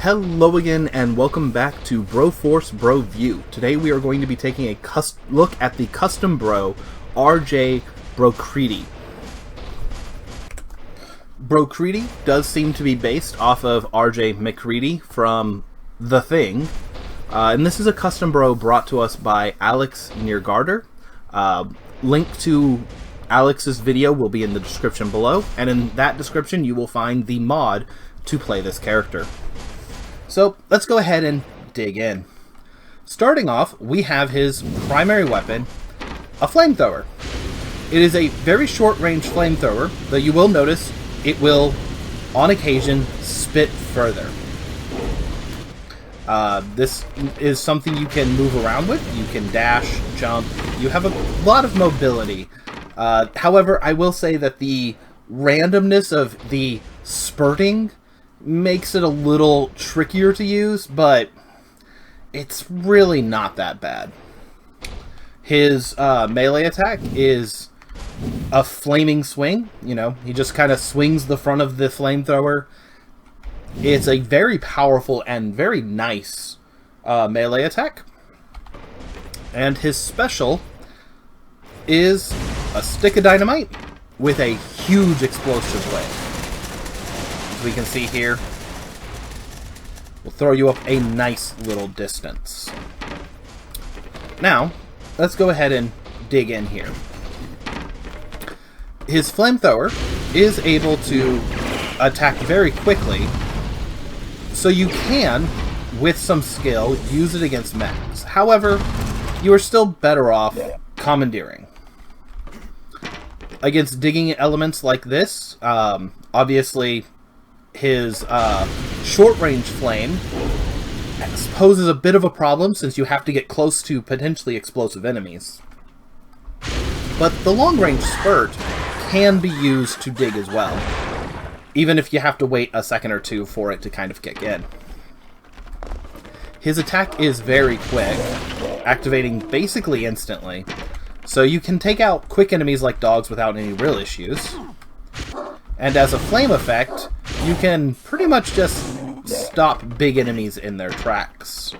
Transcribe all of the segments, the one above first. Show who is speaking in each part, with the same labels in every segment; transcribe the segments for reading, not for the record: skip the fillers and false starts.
Speaker 1: Hello again, and welcome back to Broforce Broview. Today we are going to be taking a look at the custom bro, RJ Brocready. Brocready does seem to be based off of RJ Macready from The Thing, and this is a custom bro brought to us by Alex Neargarder. Link to Alex's video will be in the description below, and in that description you will find the mod to play this character. So let's go ahead and dig in. Starting off, we have his primary weapon, a flamethrower. It is a very short-range flamethrower, though you will notice it will, on occasion, spit further. This is something you can move around with. You can dash, jump. You have a lot of mobility. However, I will say that the randomness of the spurting makes it a little trickier to use, but it's really not that bad. His melee attack is a flaming swing. You know, he just kind of swings the front of the flamethrower. It's a very powerful and very nice melee attack. And his special is a stick of dynamite with a huge explosive wave. We can see here, will throw you up a nice little distance. Now, let's go ahead and dig in here. His flamethrower is able to attack very quickly, so you can, with some skill, use it against mechs. However, you are still better off commandeering. Against digging elements like this, obviously, his short-range flame poses a bit of a problem since you have to get close to potentially explosive enemies. But the long-range spurt can be used to dig as well, even if you have to wait a second or two for it to kind of kick in. His attack is very quick, activating basically instantly, so you can take out quick enemies like dogs without any real issues. And as a flame effect, you can pretty much just stop big enemies in their tracks.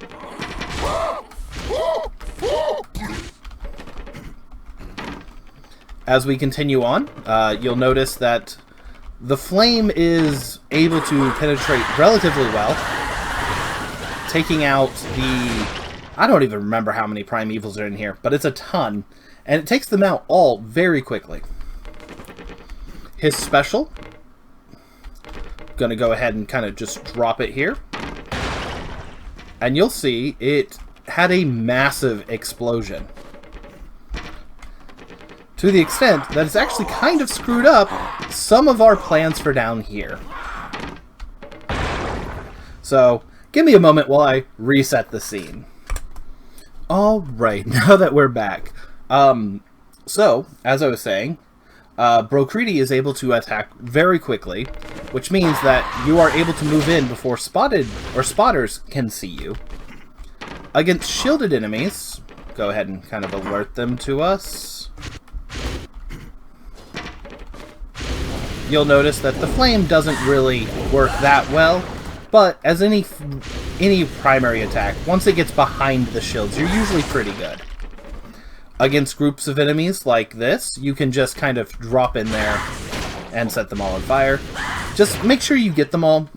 Speaker 1: As we continue on, you'll notice that the flame is able to penetrate relatively well, taking out the... I don't even remember how many primevals are in here, but it's a ton, and it takes them out all very quickly. His special, gonna go ahead and kind of just drop it here, and you'll see it had a massive explosion, to the extent that it's actually kind of screwed up some of our plans for down here. So give me a moment while I reset the scene. Alright, now that we're back, so as I was saying, Brocready is able to attack very quickly, which means that you are able to move in before spotters can see you. Against shielded enemies, go ahead and kind of alert them to us. You'll notice that the flame doesn't really work that well, but as any primary attack, once it gets behind the shields, you're usually pretty good. Against groups of enemies like this, you can just kind of drop in there and set them all on fire. Just make sure you get them all.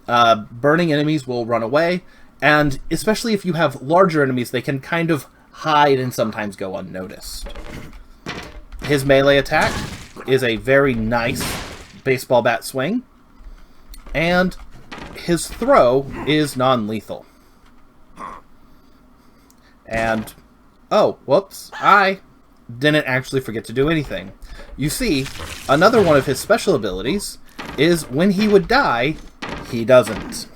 Speaker 1: Burning enemies will run away, and especially if you have larger enemies, they can kind of hide and sometimes go unnoticed. His melee attack is a very nice baseball bat swing, and his throw is non-lethal. And, oh, whoops, I didn't actually forget to do anything. You see, another one of his special abilities is when he would die, he doesn't.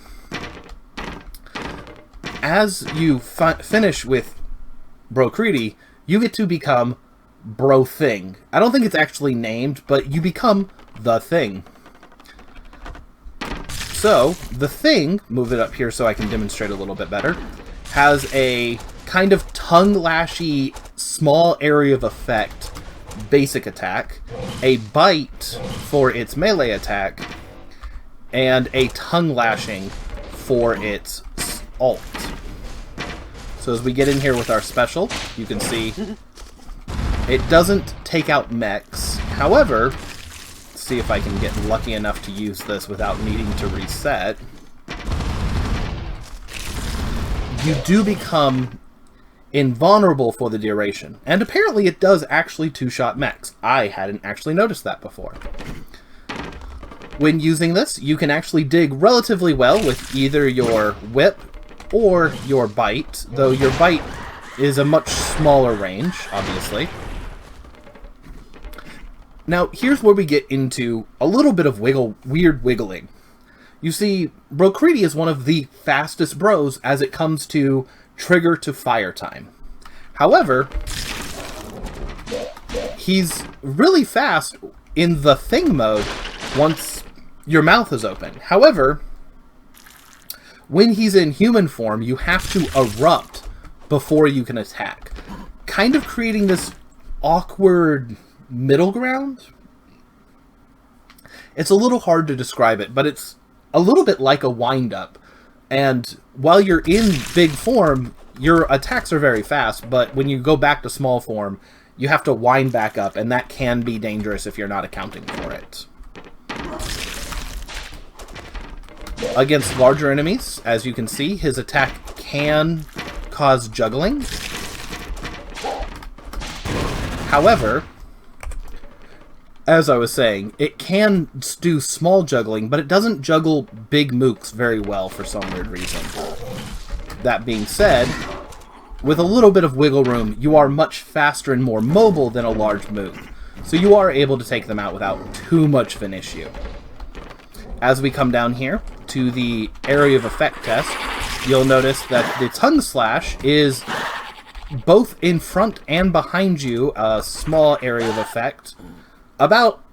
Speaker 1: As you finish with Brocready, you get to become Bro Thing. I don't think it's actually named, but you become the Thing. So, the Thing, move it up here so I can demonstrate a little bit better, has a kind of tongue-lashy, small area of effect basic attack, a bite for its melee attack, and a tongue lashing for its ult. So as we get in here with our special, you can see it doesn't take out mechs. However, let's see if I can get lucky enough to use this without needing to reset. You do become invulnerable for the duration. And apparently it does actually two-shot mechs. I hadn't actually noticed that before. When using this, you can actually dig relatively well with either your whip or your bite, though your bite is a much smaller range, obviously. Now, here's where we get into a little bit of weird wiggling. You see, Brocready is one of the fastest bros as it comes to trigger to fire time. However, he's really fast in the thing mode once your mouth is open. However, when he's in human form, you have to erupt before you can attack, kind of creating this awkward middle ground. It's a little hard to describe it, but it's a little bit like a wind-up. And while you're in big form, your attacks are very fast, but when you go back to small form, you have to wind back up, and that can be dangerous if you're not accounting for it. Against larger enemies, as you can see, his attack can cause juggling. However, as I was saying, it can do small juggling, but it doesn't juggle big mooks very well for some weird reason. That being said, with a little bit of wiggle room, you are much faster and more mobile than a large mook, so you are able to take them out without too much of an issue. As we come down here to the area of effect test, you'll notice that the tongue slash is both in front and behind you, a small area of effect.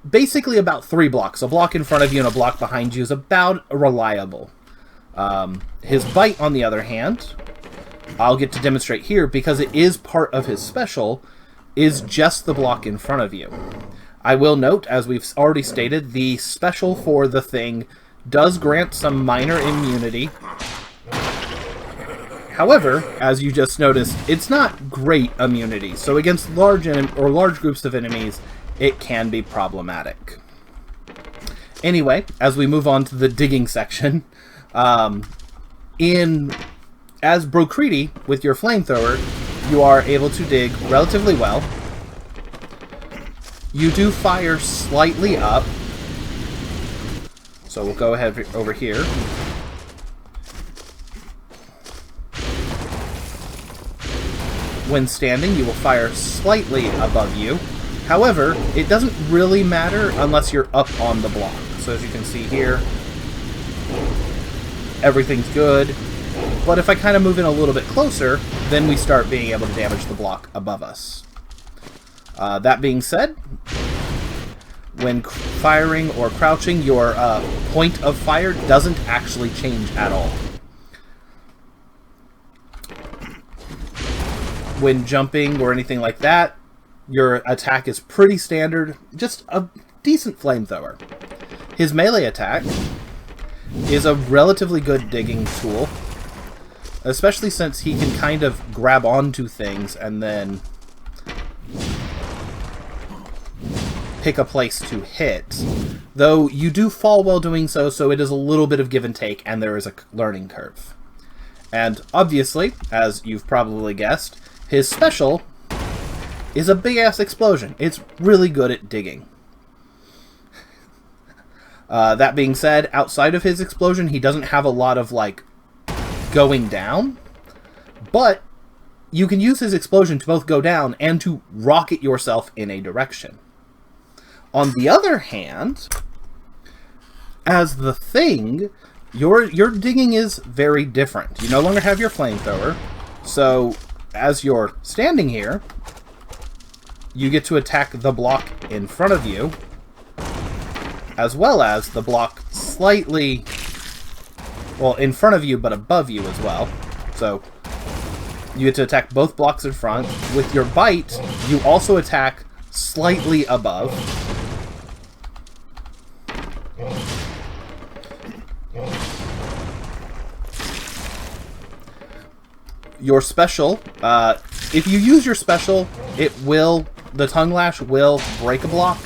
Speaker 1: Basically about 3 blocks. A block in front of you and a block behind you is about reliable. His bite, on the other hand, I'll get to demonstrate here because it is part of his special, is just the block in front of you. I will note, as we've already stated, the special for the thing does grant some minor immunity. However, as you just noticed, it's not great immunity, so against large groups of enemies, it can be problematic. Anyway, as we move on to the digging section, as Brocready, with your flamethrower, you are able to dig relatively well. You do fire slightly up, so we'll go ahead over here. When standing, you will fire slightly above you. However, it doesn't really matter unless you're up on the block. So as you can see here, everything's good. But if I kind of move in a little bit closer, then we start being able to damage the block above us. That being said, when firing or crouching, your point of fire doesn't actually change at all. When jumping or anything like that, your attack is pretty standard, just a decent flamethrower. His melee attack is a relatively good digging tool, especially since he can kind of grab onto things and then pick a place to hit. Though you do fall while doing so, so it is a little bit of give and take, and there is a learning curve. And obviously, as you've probably guessed, his special is a big-ass explosion. It's really good at digging. That being said, outside of his explosion, he doesn't have a lot of, like, going down. But you can use his explosion to both go down and to rocket yourself in a direction. On the other hand, as the thing, your digging is very different. You no longer have your flamethrower, so as you're standing here, you get to attack the block in front of you, as well as the block slightly, well, in front of you, but above you as well. So you get to attack both blocks in front. With your bite, you also attack slightly above. your special, if you use your special, the Tongue Lash will break a block,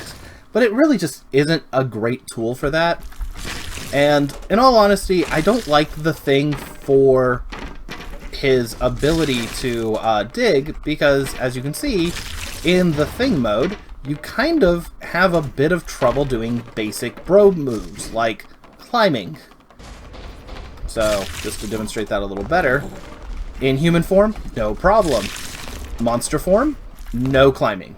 Speaker 1: but it really just isn't a great tool for that. And in all honesty, I don't like the Thing for his ability to dig, because as you can see, in the Thing mode, you kind of have a bit of trouble doing basic bro moves, like climbing. So, just to demonstrate that a little better, in human form, no problem. Monster form, no climbing.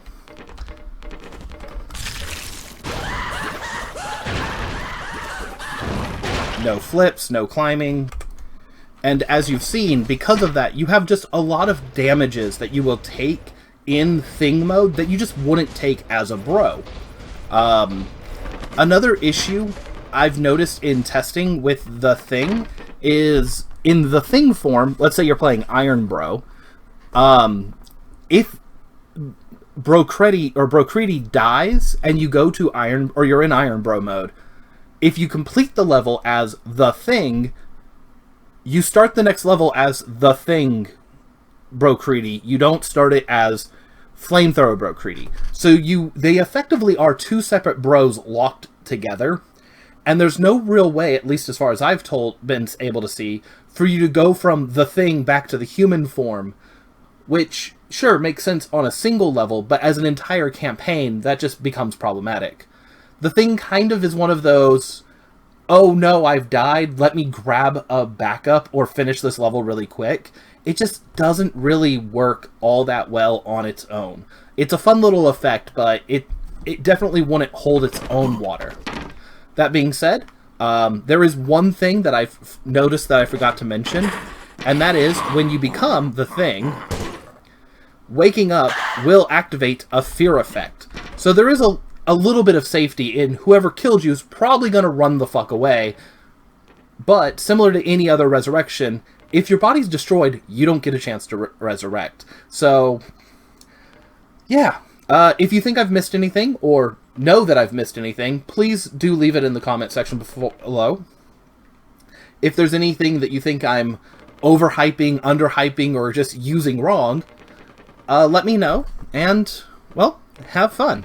Speaker 1: No flips, no climbing. And as you've seen, because of that, you have just a lot of damages that you will take in Thing mode that you just wouldn't take as a bro. Another issue I've noticed in testing with the Thing is, in the Thing form, let's say you're playing Iron Bro, if Brocready dies and you go to Iron, or you're in Iron Bro mode, if you complete the level as the Thing, you start the next level as the Thing Brocready. You don't start it as Flamethrower Brocready. So they effectively are two separate bros locked together, and there's no real way, at least as far as I've been able to see, for you to go from the Thing back to the human form, which sure makes sense on a single level, but as an entire campaign, that just becomes problematic. The Thing kind of is one of those, oh no, I've died, let me grab a backup or finish this level really quick. It just doesn't really work all that well on its own. It's a fun little effect, but it definitely wouldn't hold its own water. That being said, there is one thing that I've noticed that I forgot to mention, and that is when you become the Thing, waking up will activate a fear effect. So there is a little bit of safety in whoever killed you is probably going to run the fuck away. But similar to any other resurrection, if your body's destroyed, you don't get a chance to resurrect. So, yeah. If you think I've missed anything, or know that I've missed anything, please do leave it in the comment section below. If there's anything that you think I'm overhyping, underhyping, or just using wrong, let me know. And, well, have fun.